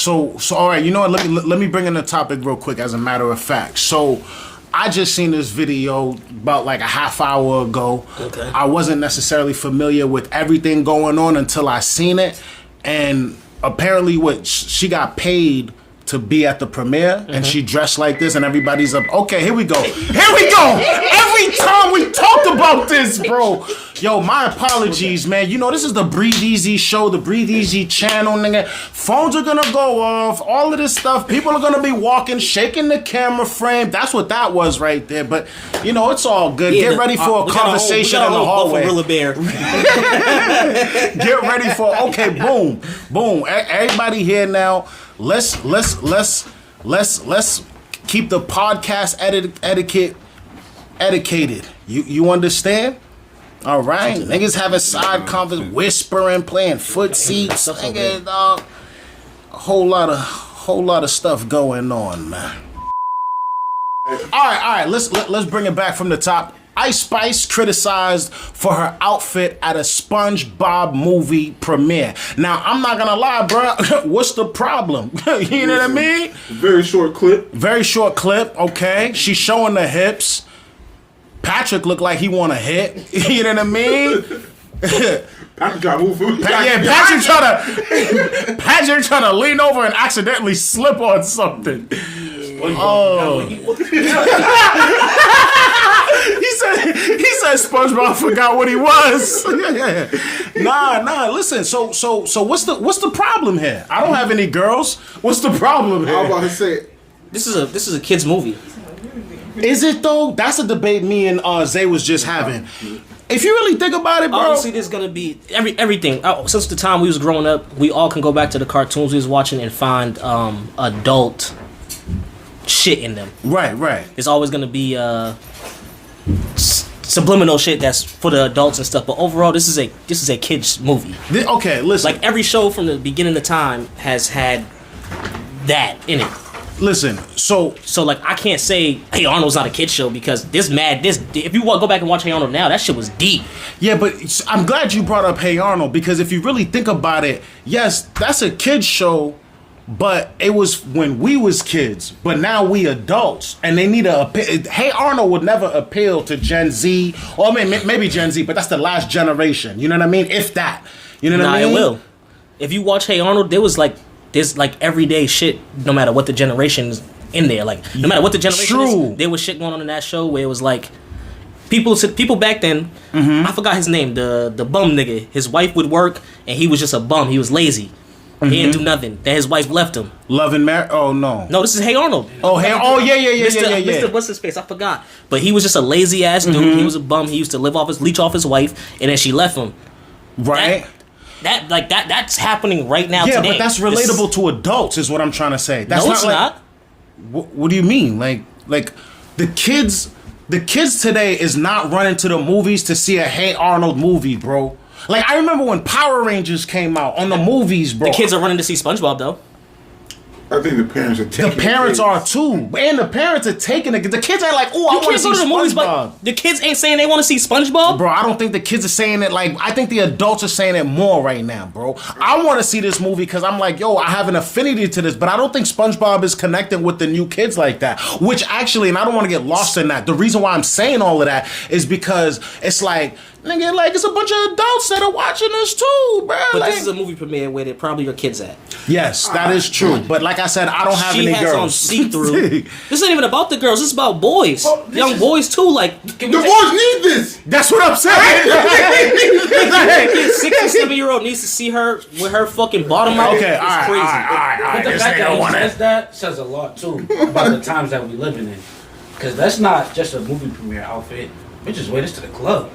So all right, you know what? Let me bring in the topic real quick. As a matter of fact, so I just seen this video about like a half hour ago. Okay. I wasn't necessarily familiar with everything going on until I seen it, and apparently, she got paid to be at the premiere, and she dressed like this, and everybody's up. Okay, here we go. Every time we talked about this, bro. Yo, my apologies, man. You know, this is the Breathe Easy show, the Breathe Easy channel, nigga. Phones are gonna go off, all of this stuff. People are gonna be walking, shaking the camera frame. That's what that was right there. But, you know, it's all good. Get ready for a conversation in the hallway. Gorilla Bear. Get ready for, okay, boom. Everybody here now. Let's keep the podcast etiquette educated. You understand? All right, niggas having side conversations, whispering, playing footsie, nigga, dog. A whole lot of stuff going on, man. All right. Let's bring it back from the top. Ice Spice criticized for her outfit at a SpongeBob movie premiere. Now, I'm not gonna lie, bro. What's the problem? You know what I mean? Very short clip. Okay. She's showing the hips. Patrick looked like he want to hit. You know what I mean? Patrick got moved. Patrick trying to lean over and accidentally slip on something. Oh. He said SpongeBob forgot what he was. Nah. Listen. So what's the problem here? I don't have any girls. What's the problem here? I was about to say, This is a kids movie. Is it though? That's a debate me and Zay was just having. If you really think about it, bro. Honestly, there's gonna be everything. Since the time we was growing up, we all can go back to the cartoons we was watching and find adult shit in them. Right. There's always gonna be subliminal shit that's for the adults and stuff. But overall, this is a kids movie. Okay, listen. Like every show from the beginning of time has had that in it. Listen, so like I can't say Hey Arnold's not a kid show because if you go back and watch Hey Arnold now, that shit was deep. Yeah, but I'm glad you brought up Hey Arnold because if you really think about it, yes, that's a kid show, but it was when we was kids, but now we adults, and they need Hey Arnold would never appeal to Gen Z, or maybe Gen Z, but that's the last generation. You know what I mean? If that, you know what I mean? It will. If you watch Hey Arnold, there's everyday shit, no matter what the generation's in there. Like, no matter what the generation is, there was shit going on in that show where it was like, people back then, I forgot his name, the bum nigga. His wife would work, and he was just a bum. He was lazy. He didn't do nothing. Then his wife left him. Love and Marriage? Oh, no. No, this is Hey Arnold. Oh, yeah. Mr. What's his face? I forgot. But he was just a lazy ass dude. He was a bum. He used to leech off his wife, and then she left him. Right. That's happening right now today. Yeah, but that's relatable to adults is what I'm trying to say. That's it's not. What do you mean? Like the kids today is not running to the movies to see a Hey Arnold movie, bro. Like I remember when Power Rangers came out on the movies, bro. The kids are running to see SpongeBob though. I think the parents are taking the parents are too, and the parents are taking it. The kids ain't like, oh, I want to see SpongeBob. Movies, but the kids ain't saying they want to see SpongeBob. Bro, I don't think the kids are saying it. Like, I think the adults are saying it more right now, bro. I want to see this movie because I'm like, yo, I have an affinity to this, but I don't think SpongeBob is connecting with the new kids like that. Which actually, and I don't want to get lost in that. The reason why I'm saying all of that is because it's like, nigga, like it's a bunch of adults that are watching this too, bro. But like, this is a movie premiere where they probably your kids at. Yes, that is true. But like I said, I don't have any girls. On see-through. This ain't even about the girls. This is about boys, young boys too. Like the boys need this. That's what I'm saying. 67-year-old needs to see her with her fucking bottom out. Okay, it's crazy. All right. But the fact that he says that says a lot too about the times that we living in. Because that's not just a movie premiere outfit. Bitches wear this to the club.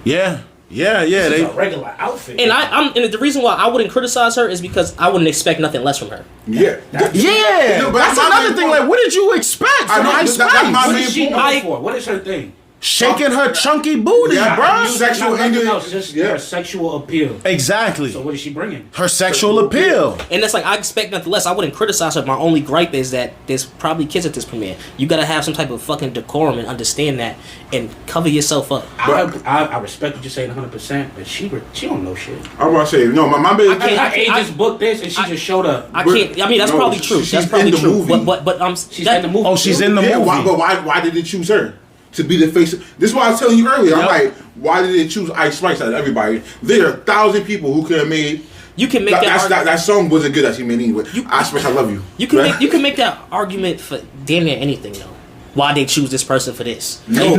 Yeah. This is a regular outfit. And and the reason why I wouldn't criticize her is because I wouldn't expect nothing less from her. Yeah. But that's another thing. Like, what did you expect from Ice Spice? What is she known for? What is her thing? shaking her chunky booty, Yeah, bro. you sexual Nothing ending. else, just her sexual appeal. Exactly. So what is she bringing? Her sexual appeal. And that's like, I expect nothing less. I wouldn't criticize her. My only gripe is that there's probably kids at this premiere. You gotta have some type of fucking decorum and understand that and cover yourself up. I respect what you're saying 100%, but she don't know shit. I'm about to say, no, my baby. I just booked this and she just showed up. I can't. I mean, that's No, probably true. she's That's probably in the true. movie. But She's in the movie. Oh, she's in the Yeah, movie. why did they choose her to be the face? This is why I was telling you earlier. I'm Yep. like, why did they choose Ice Spice out of everybody? There are 1,000 people who could have made. You can make That song wasn't good that she made anyway. Ice Spice, I love you. You can Right? you can make that argument for damn near anything though. Why they choose this person for this? No.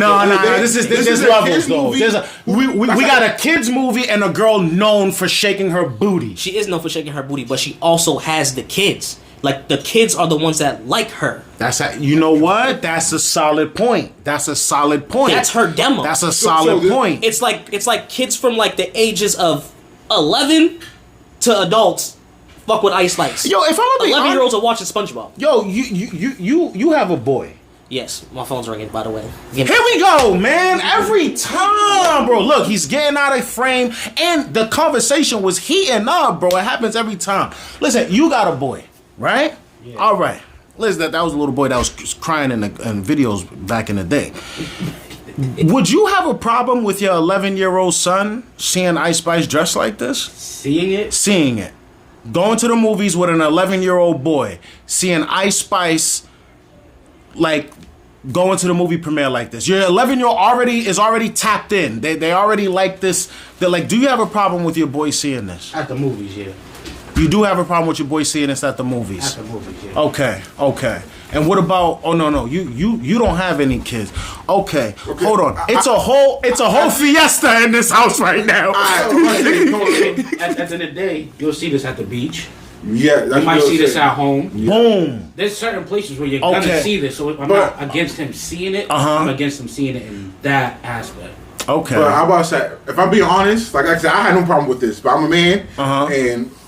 This is a levels kid's though. movie. We got a kids movie and a girl known for shaking her booty. She is known for shaking her booty, but she also has the kids. Like the kids are the ones that like her. You know what? That's a solid point. That's a solid point. That's her demo. That's a solid so point. It's like kids from like the ages of 11 to adults fuck with Ice Spice. Yo, if I'm gonna be 11-year-olds are watching SpongeBob. Yo, you have a boy. Yes, my phone's ringing. By the way, Here we go, man. Every time, bro. Look, he's getting out of frame, and the conversation was heating up, bro. It happens every time. Listen, you got a boy, right? Yeah. All right. Listen, that was a little boy that was crying in videos back in the day. Would you have a problem with your 11-year-old son seeing Ice Spice dressed like this? Seeing it? Seeing it. Going to the movies with an 11-year-old boy, seeing Ice Spice, like, going to the movie premiere like this. Your 11-year-old is already tapped in. They already like this. They're like, do you have a problem with your boy seeing this? At the movies, yeah. You do have a problem with your boy seeing this at the movies? At the movies, yeah. Okay. And what about? Oh no, you don't have any kids. Okay. Hold on. It's a whole fiesta in this house right now. At the end of the day, you'll see this at the beach. Yeah, You might see this at home. Boom. There's certain places where you're gonna see this, so I'm not against him seeing it. I'm against him seeing it in that aspect. Okay. But how about that? If I'm being honest, like I said, I had no problem with this, but I'm a man,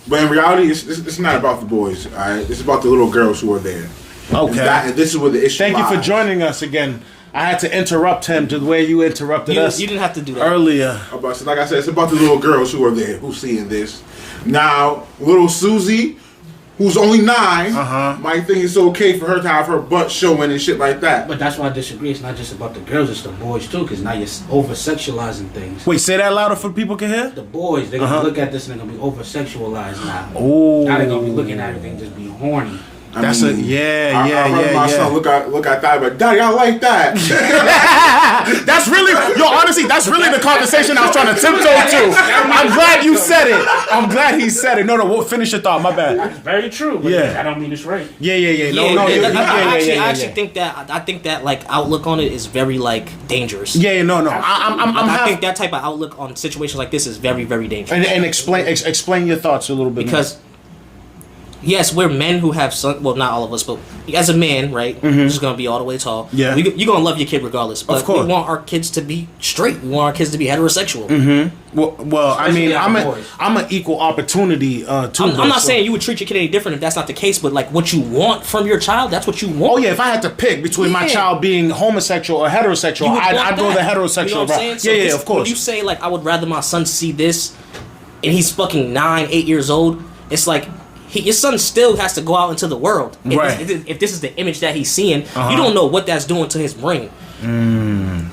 but in reality, it's not about the boys. All right, it's about the little girls who are there. Okay. And this is where the issue. Thank you for lies. joining us again. I had to interrupt him to the way you interrupted us. You didn't have to do that earlier. Like I said, it's about the little girls who are there, who's seeing this. Now, little Susie, who's only 9, might think it's okay for her to have her butt showing and shit like that. But that's why I disagree. It's not just about the girls; it's the boys too. Because now you're over sexualizing things. Wait, say that louder for people can hear. The boys, they're gonna look at this and they're gonna be over sexualized now. Oh. Now they're gonna be looking at everything just be horny. I heard my yeah. son look at that, but Daddy, I like that. That's really, honestly, that's really the conversation I was trying to tiptoe to. I'm glad you said it. I'm glad he said it. No, we'll finish your thought. My bad. That's very true. But Yeah. I don't mean it's right. Yeah. I actually think that like outlook on it is very like dangerous. I think that type of outlook on situations like this is very, very dangerous. And explain your thoughts a little bit Because yes, we're men who have son. Well, not all of us, but as a man, right? You're just gonna be all the way tall. Yeah. You're gonna love your kid regardless. But Of course. we want our kids to be straight. We want our kids to be heterosexual. Well, I mean, Especially I'm an equal opportunity too. I'm not saying you would treat your kid any different if that's not the case, but like what you want from your child, that's what you want. Oh yeah, if I had to pick between my Yeah. child being homosexual or heterosexual, You would want I'd go the that. heterosexual You know what I'm saying? route. So Yeah, this- of course. When you say like I would rather my son see this, and he's fucking 9, 8 years old, it's like your son still has to go out into the world. Right. If this is the image that he's seeing, you don't know what that's doing to his brain.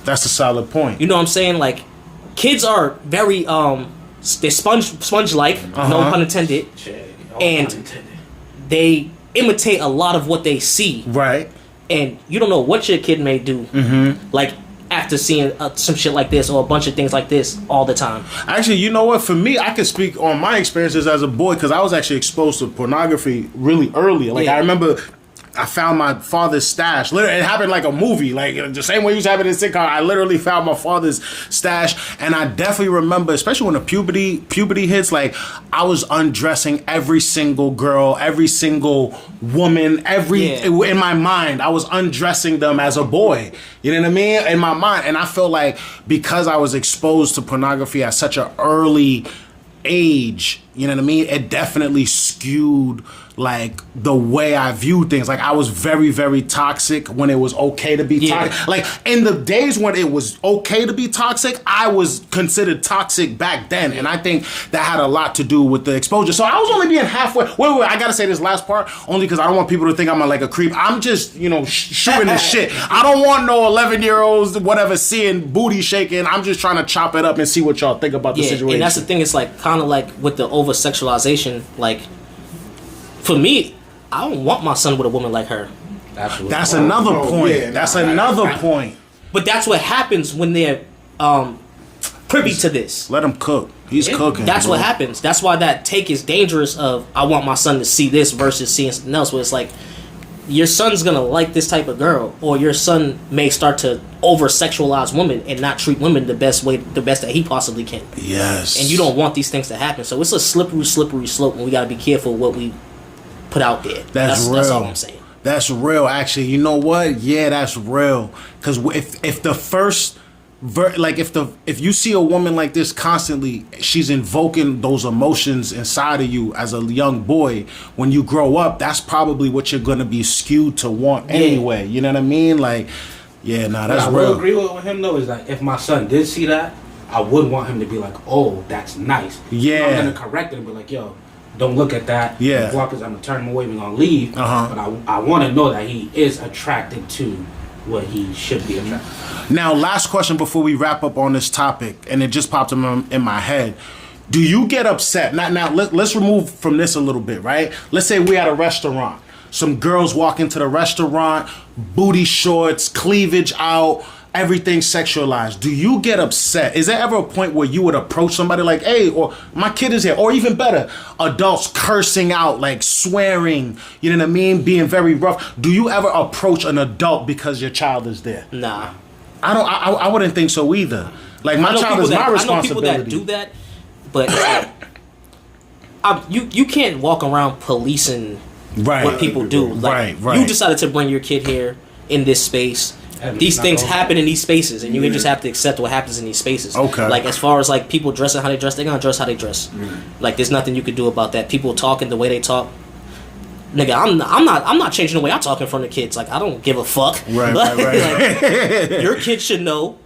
That's a solid point. You know what I'm saying? Like, kids are very they're sponge-like, no pun intended, and they imitate a lot of what they see. Right. And you don't know what your kid may do. Like after seeing some shit like this or a bunch of things like this all the time. Actually, you know what? For me, I could speak on my experiences as a boy because I was actually exposed to pornography really early. Like, Yeah. I remember I found my father's stash. Literally, it happened like a movie. Like, the same way it used to happen in sitcom, I literally found my father's stash. And I definitely remember, especially when the puberty hits, like, I was undressing every single girl, every single woman, in my mind. I was undressing them as a boy. You know what I mean? In my mind. And I feel like because I was exposed to pornography at such an early age, you know what I mean? It definitely skewed like the way I view things. Like I was very, very toxic when it was okay to be toxic. Like in the days when it was okay to be toxic, I was considered toxic back then, and I think that had a lot to do with the exposure. So I was only being halfway. Wait, I gotta say this last part only because I don't want people to think I'm like a creep. I'm just shooting the shit. I don't want no 11-year-olds whatever seeing booty shaking. I'm just trying to chop it up and see what y'all think about the situation. And that's the thing. It's like kind of like with the over sexualization. Like for me, I don't want my son with a woman like her. Absolutely. That's another point. That's another point. But that's what happens when they're privy to this. Let him cook. He's cooking. That's what happens. That's why that take is dangerous. Of I want my son to see this versus seeing something else. Where it's like your son's gonna like this type of girl, or your son may start to over sexualize women and not treat women the best that he possibly can. Yes. And you don't want these things to happen. So it's a slippery slope, and we gotta be careful what we put out there. That's real. That's all I'm saying. That's real. Actually, you know what? Yeah, that's real. Because if the first, if you see a woman like this constantly, she's invoking those emotions inside of you as a young boy. When you grow up, that's probably what you're gonna be skewed to want anyway. You know what I mean? Like, yeah, nah, that's real. I real. will agree with him though. Is that if my son did see that, I would want him to be like, "Oh, that's nice." Yeah. I'm gonna correct it and be like, "Yo, don't look at that." Yeah. Because I'm gonna turn him away. We're gonna leave. Uh-huh. But I want to know that he is attracted to what he should be attracted to. Now, last question before we wrap up on this topic, and it just popped in my head. Do you get upset? Now let's remove from this a little bit, right? Let's say we're at a restaurant. Some girls walk into the restaurant, booty shorts, cleavage out, everything sexualized. Do you get upset? Is there ever a point where you would approach somebody like, hey, or my kid is here, or even better, adults cursing out, like swearing, you know what I mean? Being very rough. Do you ever approach an adult because your child is there? Nah. I wouldn't think so either. Like my child is my responsibility. I know people that do that, but you can't walk around policing what people do. Like, right. You decided to bring your kid here in this space. These things happen in these spaces, and you just have to accept what happens in these spaces. Okay. Like as far as like people dressing how they dress, they're gonna dress how they dress. Like there's nothing you could do about that. People talking the way they talk. Nigga, I'm not changing the way I talk in front of kids. Like I don't give a fuck. Right. Like, your kid should know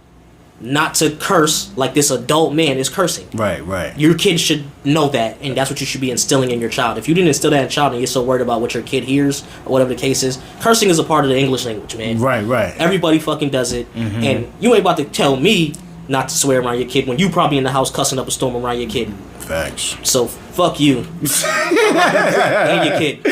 not to curse like this adult man is cursing. Right. Your kid should know that, and that's what you should be instilling in your child. If you didn't instill that in your child and you're so worried about what your kid hears or whatever the case is, cursing is a part of the English language, man. Right. Everybody fucking does it, and you ain't about to tell me not to swear around your kid when you probably in the house cussing up a storm around your kid. Facts. So fuck you and your kid.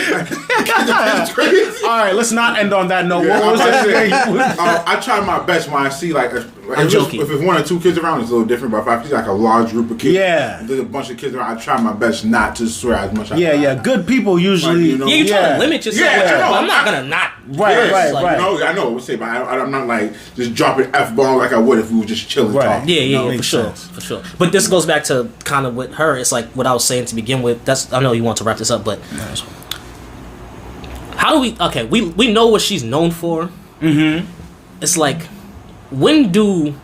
All right, let's not end on that note. What was that? I try my best when I see like I'm joking. If it's one or two kids around, it's a little different. But if I see like a large group of kids, Yeah. there's a bunch of kids around, I try my best not to swear as much. Yeah. Good people usually. Like, Yeah, you trying to limit yourself. Yeah, I know. But I'm not gonna not. Right. I know what I'm saying, but I'm not like just dropping F-bomb like I would if we were just chilling talking. Yeah, makes for sure. But this goes back to kind of with her. It's like what I was saying to begin with. I know you want to wrap this up, but how do we? Okay, we know what she's known for. It's like, when do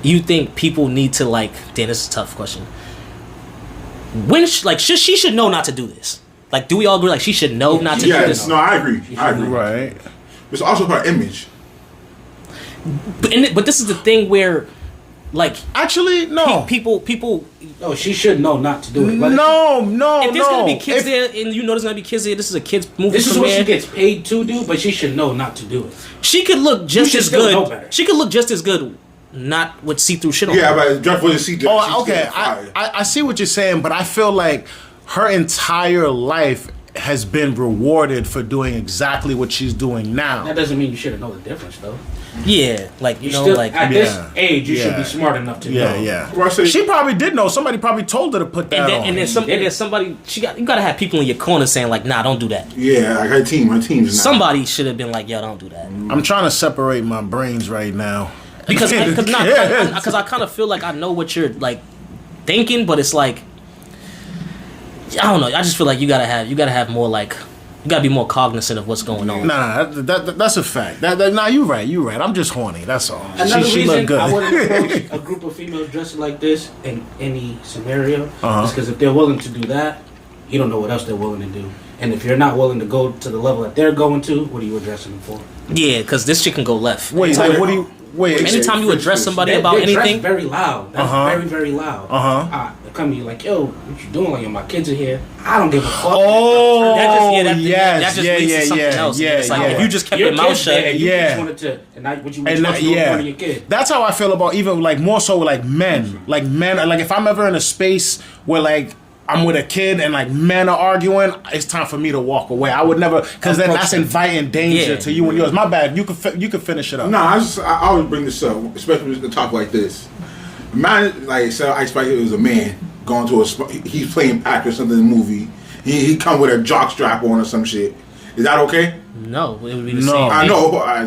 you think people need to like? Damn, this is a tough question. When she should know not to do this? Like, do we all agree? Like, she should know not to do this. No, I agree. Right. It's also about image. But this is the thing where, like, Actually, no. people. No, she should know not to do it. No. If there's gonna be kids there, and you know there's gonna be kids there, this is a kids movie. This is what premiere. she gets paid to do, but she should know not to do it. She could look just should as still know good. better. She could look just as good, not with see-through shit on. Yeah, her. but Jeff wasn't see that. Oh, okay. I see what you're saying, but I feel like her entire life has been rewarded for doing exactly what she's doing now. That doesn't mean you shouldn't know the difference, though. Yeah, like you know, Still, like at this age, you should be smart enough to know. Yeah. Well, I say- She probably did know. Somebody probably told her to put that on. and then somebody you gotta have people in your corner saying like, nah, don't do that. Yeah, like her team's not. Somebody should have been like, yo, don't do that. I'm trying to separate my brains right now. Because I kind of feel like I know what you're like thinking, but it's like, I don't know. I just feel like you gotta have more like, you gotta be more cognizant of what's going on. Nah, that's a fact. Nah, you're right. I'm just horny. That's all. Another She reason look good. I wouldn't approach a group of females dressed like this in any scenario is because if they're willing to do that, you don't know what else they're willing to do. And if you're not willing to go to the level that they're going to, what are you addressing them for? Yeah, because this shit can go left. Wait, like, what do you? Wait. Anytime you address somebody about they anything, dress very loud. That's very, very loud. They come to you like, yo, what you doing? Like, yo, my kids are here. I don't give a fuck. Oh, that just leads to something else. It's like, if you just kept your mouth shut, and you just wanted to, and not what you were supposed to do in front of your kid. That's how I feel about even like more so with like men. Like if I'm ever in a space where like I'm with a kid and like men are arguing, it's time for me to walk away. I would never, because then that's inviting danger to you and yours. My bad. You could finish it up. No, I always bring this up, especially when we talk like this. Man, like so I expect it was a man going to he's playing Pac or something in the movie. He come with a jock strap on or some shit. Is that okay? No, it would be the same. I know. I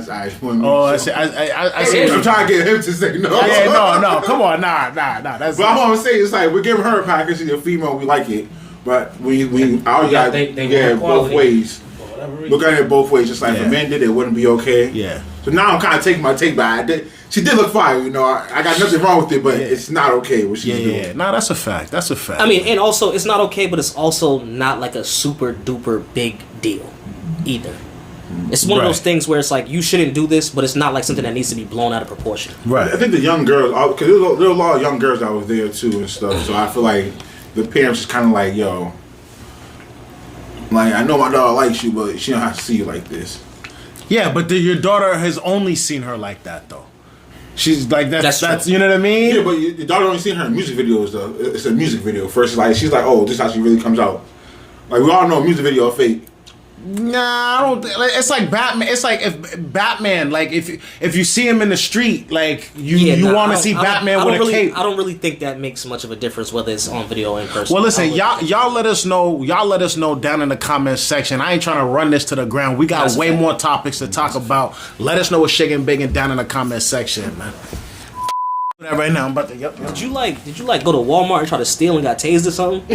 see. I'm trying to get him to say no. Yeah, no. Come on, nah. That's. But I'm gonna say it's like we're giving her a package. She's a female. We like it, but we all got both ways. Look at it both ways. Just like if a man did it, wouldn't be okay. Yeah. So now I'm kind of taking my take back. She did look fire, you know. I got nothing wrong with it, but it's not okay what she's doing. Yeah. No, that's a fact. I mean, and also it's not okay, but it's also not like a super duper big deal either. It's one of those things where it's like you shouldn't do this, but it's not like something that needs to be blown out of proportion. Right. I think the young girls, because there were a lot of young girls that was there too and stuff. So I feel like the parents is kind of like, yo, like I know my daughter likes you, but she don't have to see you like this. Yeah, but your daughter has only seen her like that though. She's like that's you know what I mean? Yeah, but your daughter only seen her in music videos though. It's a music video first. Like she's like, oh, this is how she really comes out. Like we all know a music video is fake. Nah, I don't. It's like Batman. It's like if Batman, like if you see him in the street, like you want to see Batman with a cape. I don't really think that makes much of a difference whether it's on video or in person. Well, listen, y'all let us know. Y'all let us know down in the comments section. I ain't trying to run this to the ground. We got way more topics to talk about. Let us know what's shaking, big, and down in the comments section, man. Right now, I'm about to. Yep. Did you go to Walmart and try to steal and got tased or something?